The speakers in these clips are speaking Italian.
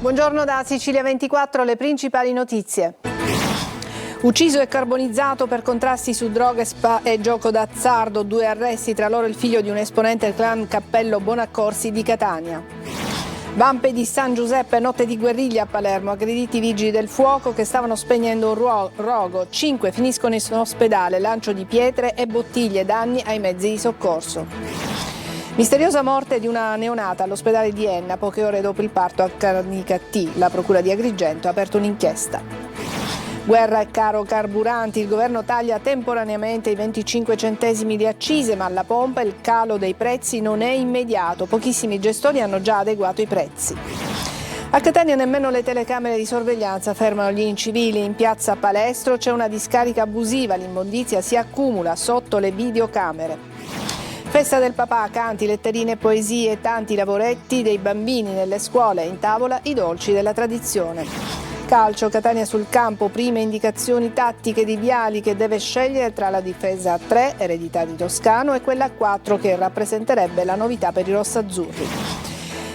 Buongiorno da Sicilia 24, le principali notizie. Ucciso e carbonizzato per contrasti su droghe, spa e gioco d'azzardo. 2 arresti, tra loro il figlio di un esponente del clan Cappello Bonaccorsi di Catania. Vampe di San Giuseppe, notte di guerriglia a Palermo, aggrediti i vigili del fuoco che stavano spegnendo un rogo. 5 finiscono in ospedale, lancio di pietre e bottiglie, danni ai mezzi di soccorso. Misteriosa morte di una neonata all'ospedale di Enna, poche ore dopo il parto a Canicattì. La procura di Agrigento ha aperto un'inchiesta. Guerra e caro carburanti, il governo taglia temporaneamente i 25 centesimi di accise, ma alla pompa il calo dei prezzi non è immediato. Pochissimi gestori hanno già adeguato i prezzi. A Catania nemmeno le telecamere di sorveglianza fermano gli incivili. In piazza Palestro c'è una discarica abusiva, l'immondizia si accumula sotto le videocamere. Festa del papà, canti, letterine, poesie, tanti lavoretti dei bambini nelle scuole, in tavola i dolci della tradizione. Calcio, Catania sul campo, prime indicazioni tattiche di Viali che deve scegliere tra la difesa a 3, eredità di Toscano, e quella a 4 che rappresenterebbe la novità per i rossazzurri.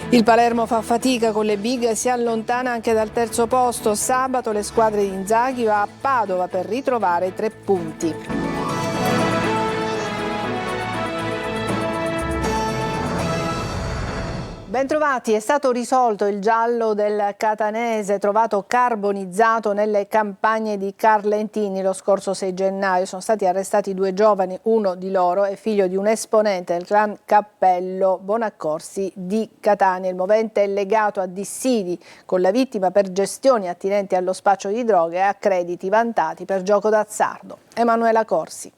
Il Palermo fa fatica con le big e si allontana anche dal terzo posto. Sabato le squadre di Inzaghi va a Padova per ritrovare i 3 punti. Bentrovati, è stato risolto il giallo del catanese trovato carbonizzato nelle campagne di Carlentini lo scorso 6 gennaio. Sono stati arrestati 2 giovani, uno di loro è figlio di un esponente del clan Cappello Bonaccorsi di Catania. Il movente è legato a dissidi con la vittima per gestioni attinenti allo spaccio di droghe e a crediti vantati per gioco d'azzardo. Emanuela Corsi.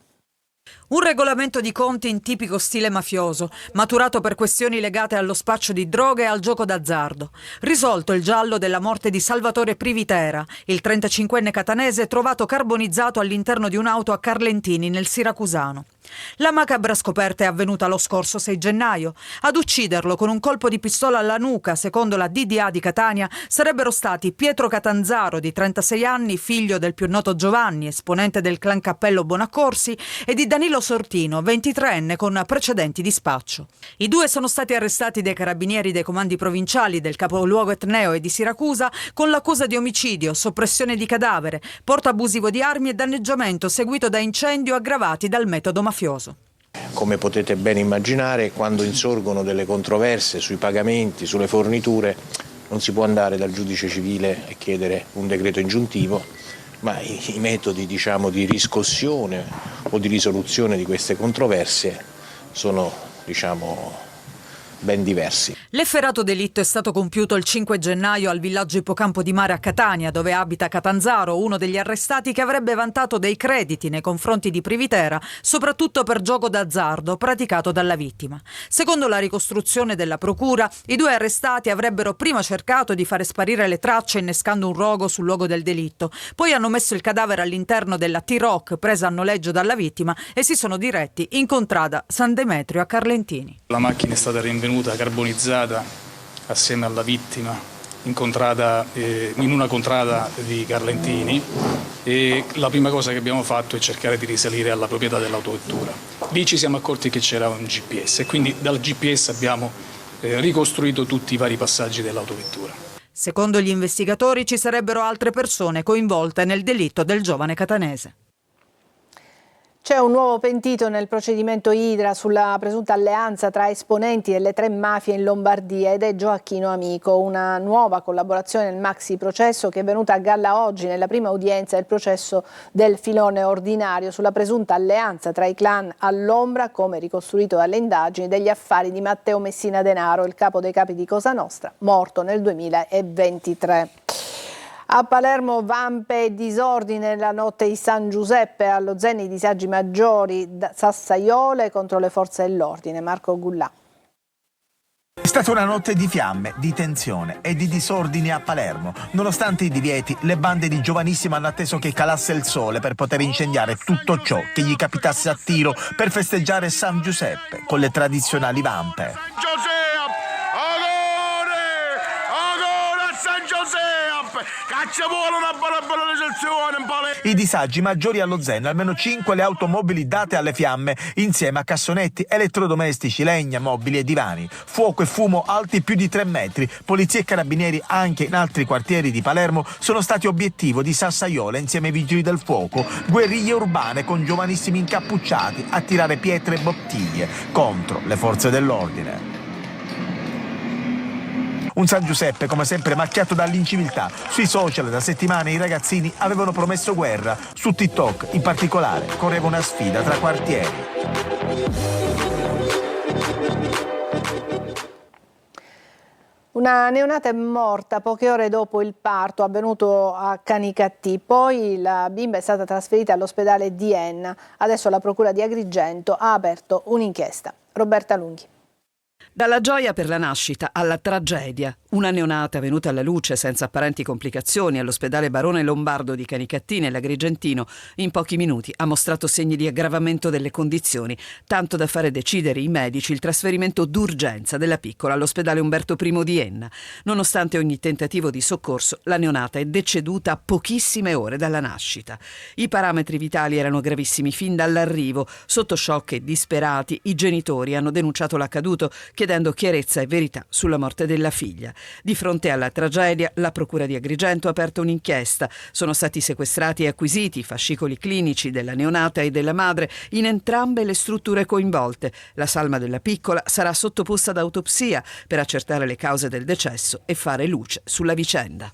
Un regolamento di conti in tipico stile mafioso, maturato per questioni legate allo spaccio di droghe e al gioco d'azzardo. Risolto il giallo della morte di Salvatore Privitera, il 35enne catanese trovato carbonizzato all'interno di un'auto a Carlentini, nel Siracusano. La macabra scoperta è avvenuta lo scorso 6 gennaio. Ad ucciderlo con un colpo di pistola alla nuca, secondo la DDA di Catania, sarebbero stati Pietro Catanzaro, di 36 anni, figlio del più noto Giovanni, esponente del clan Cappello Bonaccorsi, e di Danilo Sortino, 23enne, con precedenti di spaccio. I 2 sono stati arrestati dai carabinieri dei comandi provinciali del capoluogo etneo e di Siracusa con l'accusa di omicidio, soppressione di cadavere, porto abusivo di armi e danneggiamento seguito da incendio aggravati dal metodo mafioso. Come potete ben immaginare, quando insorgono delle controversie sui pagamenti, sulle forniture, non si può andare dal giudice civile e chiedere un decreto ingiuntivo, ma i metodi, di riscossione o di risoluzione di queste controversie sono, ben diversi. L'efferato delitto è stato compiuto il 5 gennaio al villaggio Ippocampo di Mare a Catania, dove abita Catanzaro, uno degli arrestati che avrebbe vantato dei crediti nei confronti di Privitera, soprattutto per gioco d'azzardo praticato dalla vittima. Secondo la ricostruzione della procura, i 2 arrestati avrebbero prima cercato di fare sparire le tracce innescando un rogo sul luogo del delitto, poi hanno messo il cadavere all'interno della T-Roc presa a noleggio dalla vittima e si sono diretti in contrada San Demetrio a Carlentini. La macchina è stata rinvenuta carbonizzata assieme alla vittima in una contrada di Carlentini, e la prima cosa che abbiamo fatto è cercare di risalire alla proprietà dell'autovettura. Lì ci siamo accorti che c'era un GPS e quindi dal GPS abbiamo ricostruito tutti i vari passaggi dell'autovettura. Secondo gli investigatori ci sarebbero altre persone coinvolte nel delitto del giovane catanese. C'è un nuovo pentito nel procedimento Idra sulla presunta alleanza tra esponenti delle 3 mafie in Lombardia ed è Gioacchino Amico. Una nuova collaborazione nel maxi processo che è venuta a galla oggi nella prima udienza del processo del filone ordinario sulla presunta alleanza tra i clan all'ombra, come ricostruito dalle indagini, degli affari di Matteo Messina Denaro, il capo dei capi di Cosa Nostra, morto nel 2023. A Palermo vampe e disordine la notte di San Giuseppe, allo Zen i disagi maggiori, Sassaiole contro le forze dell'ordine. Marco Gullà. È stata una notte di fiamme, di tensione e di disordini a Palermo. Nonostante i divieti, le bande di giovanissimi hanno atteso che calasse il sole per poter incendiare tutto ciò che gli capitasse a tiro per festeggiare San Giuseppe con le tradizionali vampe. San Giuseppe! Caccia vuole una bella ricezione, un po'. I disagi maggiori allo Zen, almeno 5 le automobili date alle fiamme, insieme a cassonetti, elettrodomestici, legna, mobili e divani. Fuoco e fumo alti più di 3 metri. Polizia e carabinieri anche in altri quartieri di Palermo sono stati obiettivo di Sassaiola insieme ai vigili del fuoco. Guerriglie urbane con giovanissimi incappucciati a tirare pietre e bottiglie contro le forze dell'ordine. Un San Giuseppe, come sempre, macchiato dall'inciviltà. Sui social da settimane i ragazzini avevano promesso guerra. Su TikTok, in particolare, correva una sfida tra quartieri. Una neonata è morta poche ore dopo il parto avvenuto a Canicattì. Poi la bimba è stata trasferita all'ospedale di Enna. Adesso la Procura di Agrigento ha aperto un'inchiesta. Roberta Lunghi. Dalla gioia per la nascita alla tragedia. Una neonata venuta alla luce senza apparenti complicazioni all'ospedale Barone Lombardo di Canicattì nell'Agrigentino in pochi minuti ha mostrato segni di aggravamento delle condizioni, tanto da fare decidere i medici il trasferimento d'urgenza della piccola all'ospedale Umberto I di Enna. Nonostante ogni tentativo di soccorso, la neonata è deceduta a pochissime ore dalla nascita. I parametri vitali erano gravissimi fin dall'arrivo. Sotto shock e disperati, i genitori hanno denunciato l'accaduto, chiedendo chiarezza e verità sulla morte della figlia. Di fronte alla tragedia, la Procura di Agrigento ha aperto un'inchiesta. Sono stati sequestrati e acquisiti i fascicoli clinici della neonata e della madre in entrambe le strutture coinvolte. La salma della piccola sarà sottoposta ad autopsia per accertare le cause del decesso e fare luce sulla vicenda.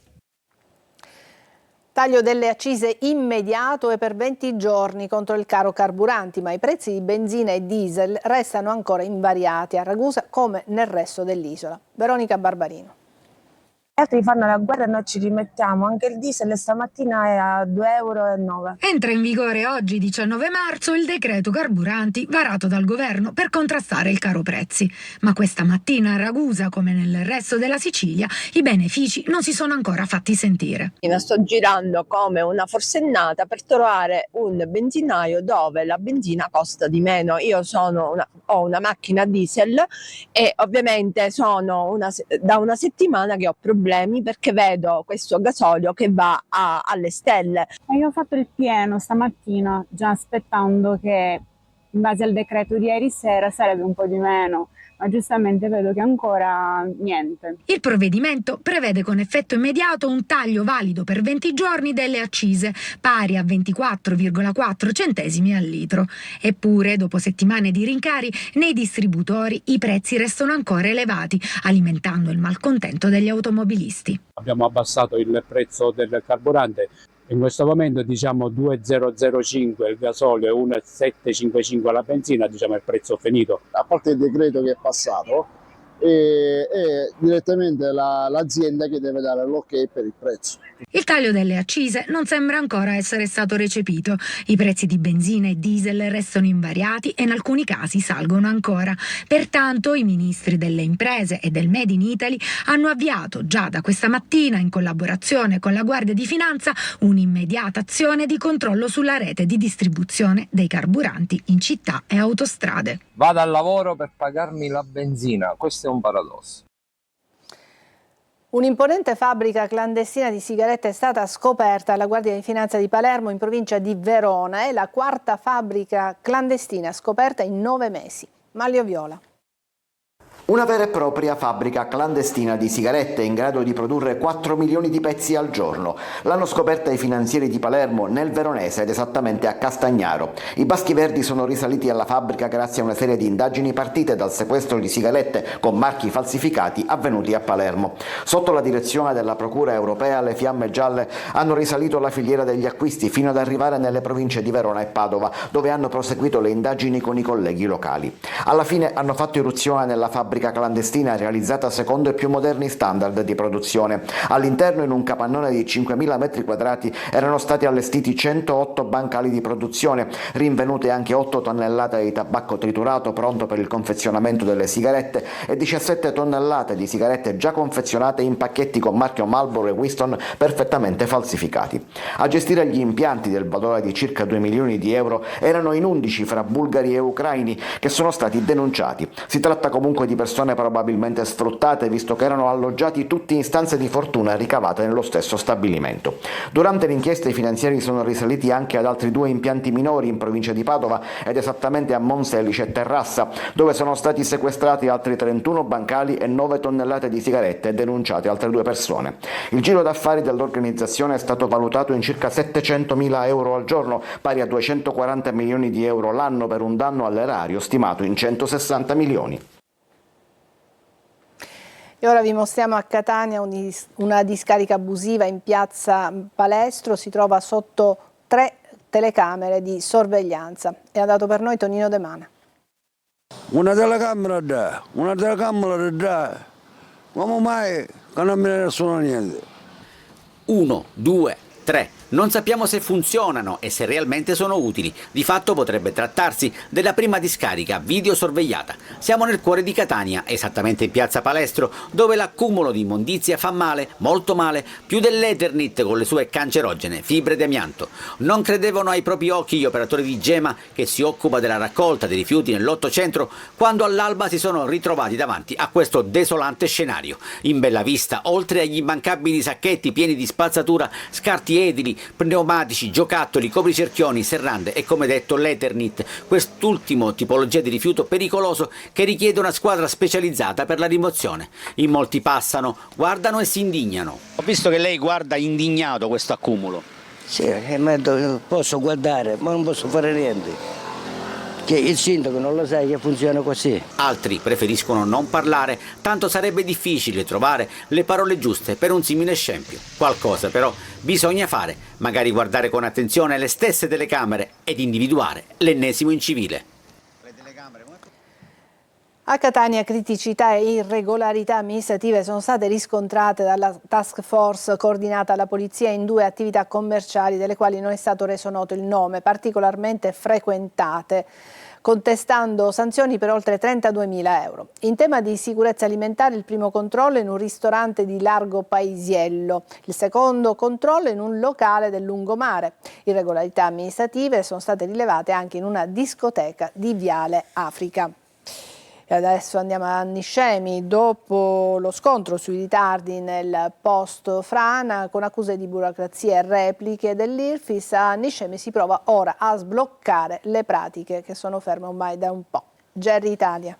Taglio delle accise immediato e per 20 giorni contro il caro carburanti, ma i prezzi di benzina e diesel restano ancora invariati a Ragusa come nel resto dell'isola. Veronica Barbarino. Altri fanno la guerra e noi ci rimettiamo. Anche il diesel stamattina è a 2,09 euro. Entra in vigore oggi, 19 marzo, il decreto carburanti varato dal governo per contrastare il caro prezzi. Ma questa mattina a Ragusa, come nel resto della Sicilia, i benefici non si sono ancora fatti sentire. Sto girando come una forsennata per trovare un benzinaio dove la benzina costa di meno. Io ho una macchina diesel e ovviamente sono da una settimana che ho problemi perché vedo questo gasolio che va alle stelle. Io ho fatto il pieno stamattina già aspettando che in base al decreto di ieri sera sarebbe un po' di meno, ma giustamente vedo che ancora niente. Il provvedimento prevede con effetto immediato un taglio valido per 20 giorni delle accise, pari a 24,4 centesimi al litro. Eppure, dopo settimane di rincari, nei distributori i prezzi restano ancora elevati, alimentando il malcontento degli automobilisti. Abbiamo abbassato il prezzo del carburante. In questo momento diciamo 2,005 il gasolio e 1,755 la benzina, diciamo è il prezzo finito. A parte il decreto che è passato, è direttamente l'azienda che deve dare l'ok per il prezzo. Il taglio delle accise non sembra ancora essere stato recepito. I prezzi di benzina e diesel restano invariati e in alcuni casi salgono ancora. Pertanto i ministri delle imprese e del Made in Italy hanno avviato già da questa mattina, in collaborazione con la Guardia di Finanza, un'immediata azione di controllo sulla rete di distribuzione dei carburanti in città e autostrade. Vado al lavoro per pagarmi la benzina, questo è un paradosso. Un'imponente fabbrica clandestina di sigarette è stata scoperta alla Guardia di Finanza di Palermo in provincia di Verona. È la quarta fabbrica clandestina scoperta in 9 mesi. Maglio Viola. Una vera e propria fabbrica clandestina di sigarette in grado di produrre 4 milioni di pezzi al giorno. L'hanno scoperta i finanzieri di Palermo nel Veronese ed esattamente a Castagnaro. I Baschi Verdi sono risaliti alla fabbrica grazie a una serie di indagini partite dal sequestro di sigarette con marchi falsificati avvenuti a Palermo. Sotto la direzione della Procura europea le fiamme gialle hanno risalito la filiera degli acquisti fino ad arrivare nelle province di Verona e Padova, dove hanno proseguito le indagini con i colleghi locali. Alla fine hanno fatto irruzione nella fabbrica clandestina realizzata secondo i più moderni standard di produzione. All'interno, in un capannone di 5.000 metri quadrati, erano stati allestiti 108 bancali di produzione, rinvenute anche 8 tonnellate di tabacco triturato pronto per il confezionamento delle sigarette e 17 tonnellate di sigarette già confezionate in pacchetti con marchio Marlboro e Winston perfettamente falsificati. A gestire gli impianti del valore di circa 2 milioni di euro erano in 11 fra bulgari e ucraini che sono stati denunciati. Si tratta comunque di persone probabilmente sfruttate, visto che erano alloggiati tutti in stanze di fortuna ricavate nello stesso stabilimento. Durante l'inchiesta i finanzieri sono risaliti anche ad altri 2 impianti minori in provincia di Padova ed esattamente a Monselice e Terrassa, dove sono stati sequestrati altri 31 bancali e 9 tonnellate di sigarette e denunciate altre 2 persone. Il giro d'affari dell'organizzazione è stato valutato in circa 700.000 euro al giorno, pari a 240 milioni di euro l'anno, per un danno all'erario stimato in 160 milioni. E ora vi mostriamo a Catania una discarica abusiva in piazza Palestro, si trova sotto 3 telecamere di sorveglianza. È andato per noi Tonino De Mana. Una telecamera da, come mai che non mi ne nessuno niente? 1, 2, 3. Non sappiamo se funzionano e se realmente sono utili. Di fatto potrebbe trattarsi della prima discarica videosorvegliata. Siamo nel cuore di Catania, esattamente in piazza Palestro, dove l'accumulo di immondizia fa male, molto male, più dell'Eternit con le sue cancerogene fibre di amianto. Non credevano ai propri occhi gli operatori di Gema, che si occupa della raccolta dei rifiuti nell'800, quando all'alba si sono ritrovati davanti a questo desolante scenario. In bella vista, oltre agli immancabili sacchetti pieni di spazzatura, scarti edili, pneumatici, giocattoli, copricerchioni, serrande e, come detto, l'Eternit, quest'ultimo tipologia di rifiuto pericoloso che richiede una squadra specializzata per la rimozione. In molti passano, guardano e si indignano. Ho visto che lei guarda indignato questo accumulo. Sì, posso guardare, ma non posso fare niente. Che il sindaco non lo sa che funziona così. Altri preferiscono non parlare, tanto sarebbe difficile trovare le parole giuste per un simile scempio. Qualcosa però bisogna fare, magari guardare con attenzione le stesse telecamere ed individuare l'ennesimo incivile. A Catania criticità e irregolarità amministrative sono state riscontrate dalla task force coordinata alla polizia in 2 attività commerciali delle quali non è stato reso noto il nome, particolarmente frequentate, contestando sanzioni per oltre 32.000 euro. In tema di sicurezza alimentare il primo controllo in un ristorante di Largo Paisiello, il secondo controllo in un locale del lungomare. Irregolarità amministrative sono state rilevate anche in una discoteca di Viale Africa. E adesso andiamo a Niscemi. Dopo lo scontro sui ritardi nel post frana con accuse di burocrazia e repliche dell'IRFIS, a Niscemi si prova ora a sbloccare le pratiche che sono ferme ormai da un po'. Gerry Italia.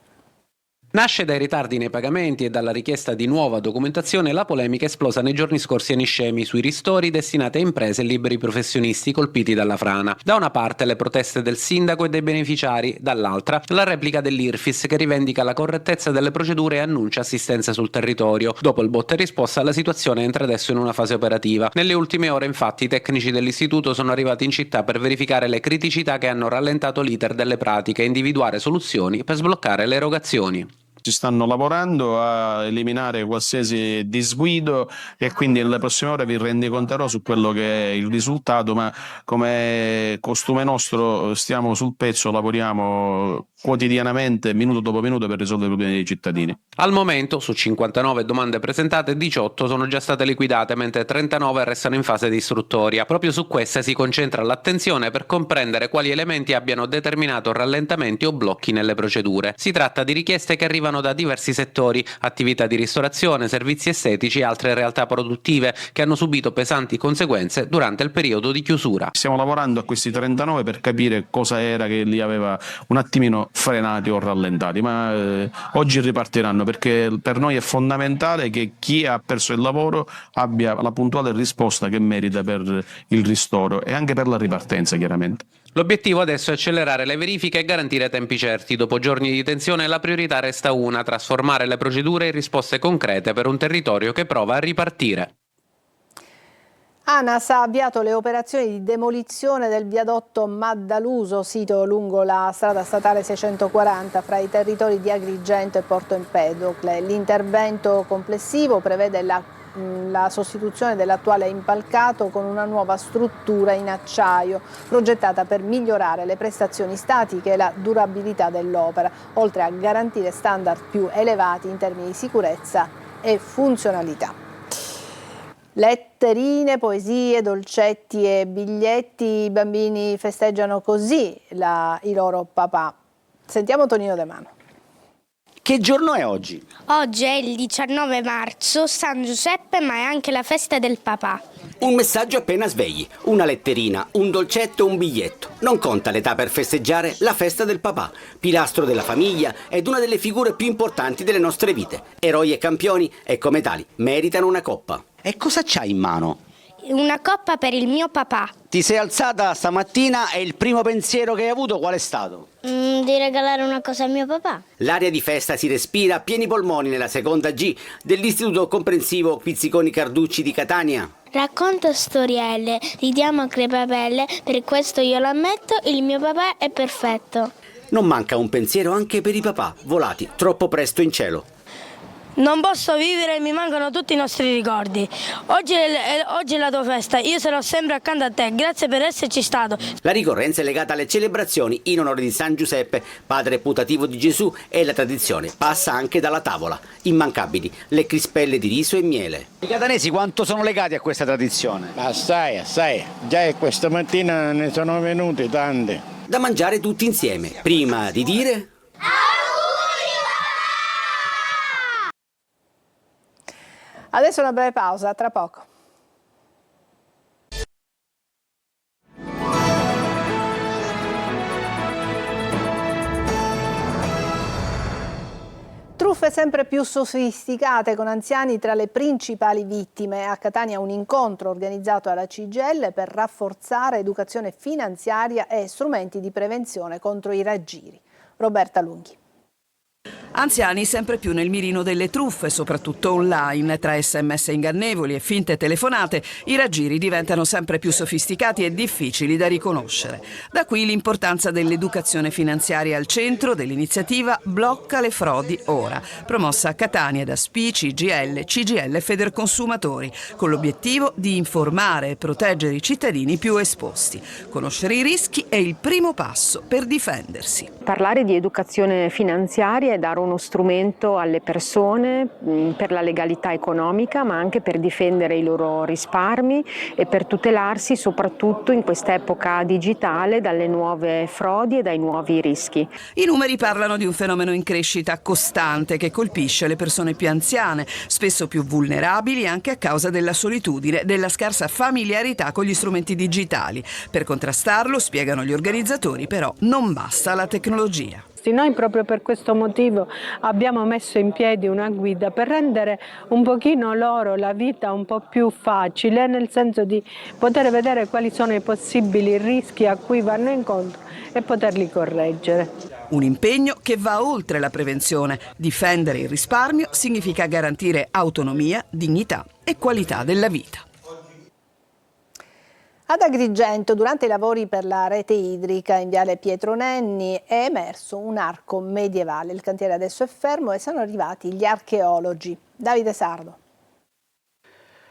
Nasce dai ritardi nei pagamenti e dalla richiesta di nuova documentazione la polemica esplosa nei giorni scorsi a Niscemi sui ristori destinati a imprese e liberi professionisti colpiti dalla frana. Da una parte le proteste del sindaco e dei beneficiari, dall'altra la replica dell'IRFIS che rivendica la correttezza delle procedure e annuncia assistenza sul territorio. Dopo il botta e risposta la situazione entra adesso in una fase operativa. Nelle ultime ore infatti i tecnici dell'istituto sono arrivati in città per verificare le criticità che hanno rallentato l'iter delle pratiche e individuare soluzioni per sbloccare le erogazioni. Ci stanno lavorando a eliminare qualsiasi disguido e quindi nelle prossime ore vi rendiconterò su quello che è il risultato, ma come costume nostro stiamo sul pezzo, lavoriamo quotidianamente, minuto dopo minuto, per risolvere i problemi dei cittadini. Al momento, su 59 domande presentate, 18 sono già state liquidate, mentre 39 restano in fase di istruttoria. Proprio su queste si concentra l'attenzione per comprendere quali elementi abbiano determinato rallentamenti o blocchi nelle procedure. Si tratta di richieste che arrivano da diversi settori, attività di ristorazione, servizi estetici e altre realtà produttive che hanno subito pesanti conseguenze durante il periodo di chiusura. Stiamo lavorando a questi 39 per capire cosa era che li aveva un attimino frenati o rallentati, ma oggi ripartiranno, perché per noi è fondamentale che chi ha perso il lavoro abbia la puntuale risposta che merita per il ristoro e anche per la ripartenza, chiaramente. L'obiettivo adesso è accelerare le verifiche e garantire tempi certi. Dopo giorni di tensione la priorità resta una: trasformare le procedure in risposte concrete per un territorio che prova a ripartire. ANAS ha avviato le operazioni di demolizione del viadotto Maddaluso, sito lungo la strada statale 640 fra i territori di Agrigento e Porto Empedocle. L'intervento complessivo prevede la sostituzione dell'attuale impalcato con una nuova struttura in acciaio progettata per migliorare le prestazioni statiche e la durabilità dell'opera, oltre a garantire standard più elevati in termini di sicurezza e funzionalità. Letterine, poesie, dolcetti e biglietti, i bambini festeggiano così i loro papà. Sentiamo Tonino De Mano. Che giorno è oggi? Oggi è il 19 marzo, San Giuseppe, ma è anche la festa del papà. Un messaggio appena svegli, una letterina, un dolcetto, un biglietto. Non conta l'età per festeggiare la festa del papà, pilastro della famiglia ed una delle figure più importanti delle nostre vite. Eroi e campioni e come tali meritano una coppa. E cosa c'hai in mano? Una coppa per il mio papà. Ti sei alzata stamattina e il primo pensiero che hai avuto qual è stato? Di regalare una cosa a mio papà. L'aria di festa si respira a pieni polmoni nella seconda G dell'Istituto Comprensivo Pizziconi Carducci di Catania. Racconto storielle, ridiamo a crepapelle, per questo io lo ammetto, il mio papà è perfetto. Non manca un pensiero anche per i papà, volati troppo presto in cielo. Non posso vivere, mi mancano tutti i nostri ricordi. Oggi è la tua festa, io sarò sempre accanto a te, grazie per esserci stato. La ricorrenza è legata alle celebrazioni in onore di San Giuseppe, padre putativo di Gesù, e la tradizione passa anche dalla tavola. Immancabili le crispelle di riso e miele. I catanesi quanto sono legati a questa tradizione? Assai. Già questa mattina ne sono venuti tante. Da mangiare tutti insieme, prima di dire... Adesso una breve pausa, tra poco. Truffe sempre più sofisticate con anziani tra le principali vittime. A Catania un incontro organizzato alla CGIL per rafforzare educazione finanziaria e strumenti di prevenzione contro i raggiri. Roberta Lunghi. Anziani sempre più nel mirino delle truffe, soprattutto online. Tra SMS ingannevoli e finte telefonate, i raggiri diventano sempre più sofisticati e difficili da riconoscere. Da qui l'importanza dell'educazione finanziaria al centro dell'iniziativa Blocca le frodi ora, promossa a Catania da SPI, CGIL, CGIL e Federconsumatori, con l'obiettivo di informare e proteggere i cittadini più esposti. Conoscere i rischi è il primo passo per difendersi. Parlare di educazione finanziaria e dare uno strumento alle persone per la legalità economica, ma anche per difendere i loro risparmi e per tutelarsi soprattutto in quest'epoca digitale dalle nuove frodi e dai nuovi rischi. I numeri parlano di un fenomeno in crescita costante che colpisce le persone più anziane, spesso più vulnerabili anche a causa della solitudine, della scarsa familiarità con gli strumenti digitali. Per contrastarlo, spiegano gli organizzatori, però non basta la tecnologia. Noi proprio per questo motivo abbiamo messo in piedi una guida per rendere un pochino loro la vita un po' più facile, nel senso di poter vedere quali sono i possibili rischi a cui vanno incontro e poterli correggere. Un impegno che va oltre la prevenzione. Difendere il risparmio significa garantire autonomia, dignità e qualità della vita. Ad Agrigento, durante i lavori per la rete idrica in viale Pietro Nenni, è emerso un arco medievale. Il cantiere adesso è fermo e sono arrivati gli archeologi. Davide Sardo.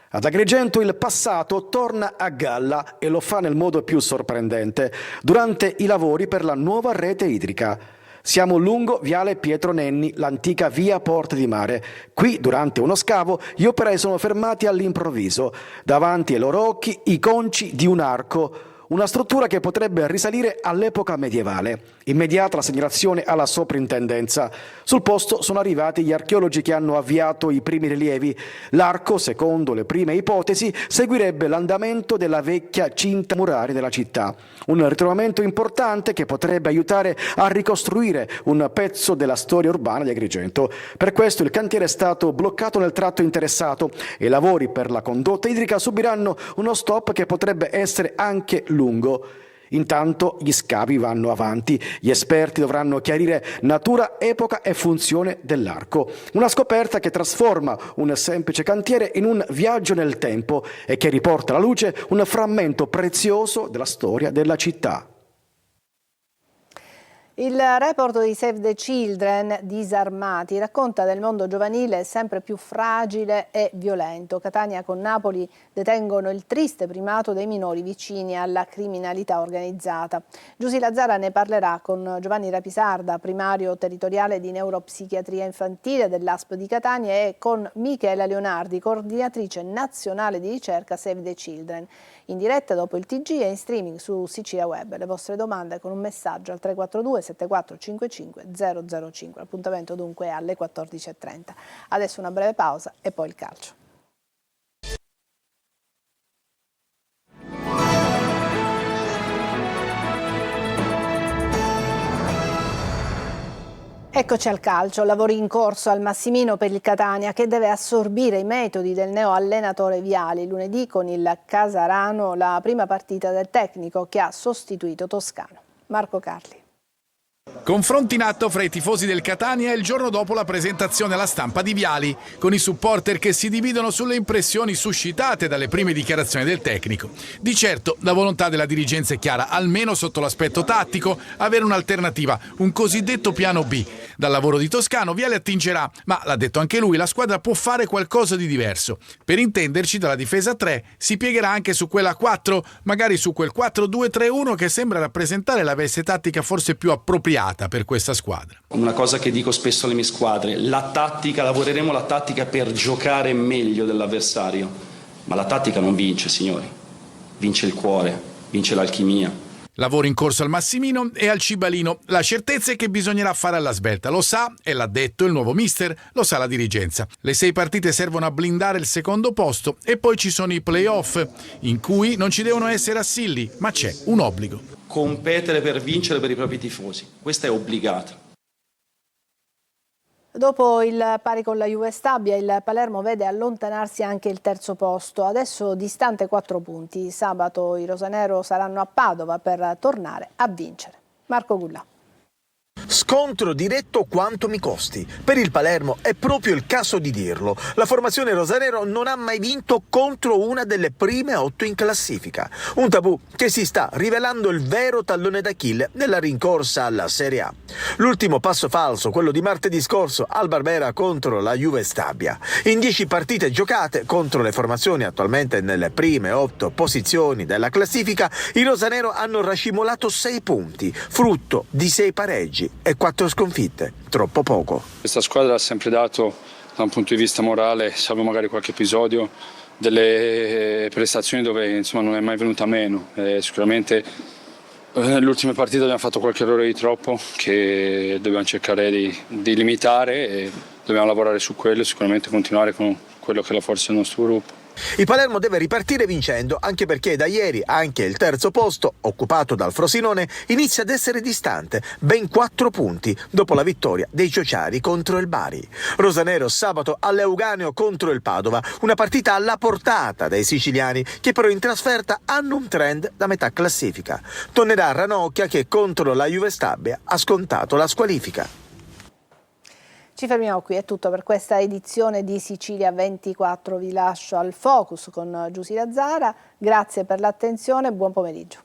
Ad Agrigento il passato torna a galla e lo fa nel modo più sorprendente, durante i lavori per la nuova rete idrica. Siamo lungo viale Pietro Nenni, l'antica via Porte di Mare. Qui, durante uno scavo, gli operai sono fermati all'improvviso. Davanti ai loro occhi i conci di un arco, una struttura che potrebbe risalire all'epoca medievale. Immediata la segnalazione alla soprintendenza. Sul posto sono arrivati gli archeologi che hanno avviato i primi rilievi. L'arco, secondo le prime ipotesi, seguirebbe l'andamento della vecchia cinta muraria della città. Un ritrovamento importante che potrebbe aiutare a ricostruire un pezzo della storia urbana di Agrigento. Per questo il cantiere è stato bloccato nel tratto interessato e i lavori per la condotta idrica subiranno uno stop che potrebbe essere anche lungo. Intanto gli scavi vanno avanti, gli esperti dovranno chiarire natura, epoca e funzione dell'arco. Una scoperta che trasforma un semplice cantiere in un viaggio nel tempo e che riporta alla luce un frammento prezioso della storia della città. Il report di Save the Children, Disarmati, racconta del mondo giovanile sempre più fragile e violento. Catania con Napoli detengono il triste primato dei minori vicini alla criminalità organizzata. Giusy Lazzara ne parlerà con Giovanni Rapisarda, primario territoriale di neuropsichiatria infantile dell'ASP di Catania, e con Michela Leonardi, coordinatrice nazionale di ricerca Save the Children. In diretta dopo il TG e in streaming su Sicilia Web. Le vostre domande con un messaggio al 342 274 55 005. L'appuntamento dunque è alle 14.30. Adesso una breve pausa e poi il calcio. Eccoci al calcio, lavori in corso al Massimino per il Catania che deve assorbire i metodi del neo allenatore Viali. Lunedì con il Casarano la prima partita del tecnico che ha sostituito Toscano. Marco Carli. Confronti in atto fra i tifosi del Catania il giorno dopo la presentazione alla stampa di Viali, con i supporter che si dividono sulle impressioni suscitate dalle prime dichiarazioni del tecnico. Di certo la volontà della dirigenza è chiara, almeno sotto l'aspetto tattico, avere un'alternativa, un cosiddetto piano B. Dal lavoro di Toscano Viali attingerà, ma l'ha detto anche lui, la squadra può fare qualcosa di diverso. Per intenderci, dalla difesa 3 si piegherà anche su quella 4, magari su quel 4-2-3-1 che sembra rappresentare la veste tattica forse più appropriata per questa squadra. Una cosa che dico spesso alle mie squadre, lavoreremo la tattica per giocare meglio dell'avversario, ma la tattica non vince, signori, vince il cuore, vince l'alchimia. Lavoro in corso al Massimino e al Cibalino. La certezza è che bisognerà fare alla svelta. Lo sa, e l'ha detto il nuovo mister, lo sa la dirigenza. Le 6 partite servono a blindare il secondo posto e poi ci sono i play-off, in cui non ci devono essere assilli, ma c'è un obbligo. Competere per vincere per i propri tifosi, questa è obbligata. Dopo il pari con la Juve Stabia, il Palermo vede allontanarsi anche il terzo posto, adesso distante 4 punti. Sabato i rosanero saranno a Padova per tornare a vincere. Marco Gullà. Scontro diretto quanto mi costi. Per il Palermo è proprio il caso di dirlo. La formazione rosanero non ha mai vinto contro una delle prime 8 in classifica. Un tabù che si sta rivelando il vero tallone d'Achille nella rincorsa alla Serie A. L'ultimo passo falso, quello di martedì scorso al Barbera contro la Juve Stabia. In 10 partite giocate contro le formazioni attualmente nelle prime 8 posizioni della classifica, i rosanero hanno racimolato 6 punti, frutto di 6 pareggi e 4 sconfitte, troppo poco. Questa squadra ha sempre dato, da un punto di vista morale, salvo magari qualche episodio, delle prestazioni dove insomma non è mai venuta meno. Sicuramente nelle ultime partite abbiamo fatto qualche errore di troppo che dobbiamo cercare di limitare e dobbiamo lavorare su quello e sicuramente continuare con quello che è la forza del nostro gruppo. Il Palermo deve ripartire vincendo, anche perché da ieri anche il terzo posto, occupato dal Frosinone, inizia ad essere distante, ben 4 punti dopo la vittoria dei Ciociari contro il Bari. Rosanero sabato all'Euganeo contro il Padova, una partita alla portata dei siciliani che però in trasferta hanno un trend da metà classifica. Tornerà Ranocchia che contro la Juve Stabia ha scontato la squalifica. Ci fermiamo qui, è tutto per questa edizione di Sicilia 24. Vi lascio al Focus con Giusy Lazzara. Grazie per l'attenzione e buon pomeriggio.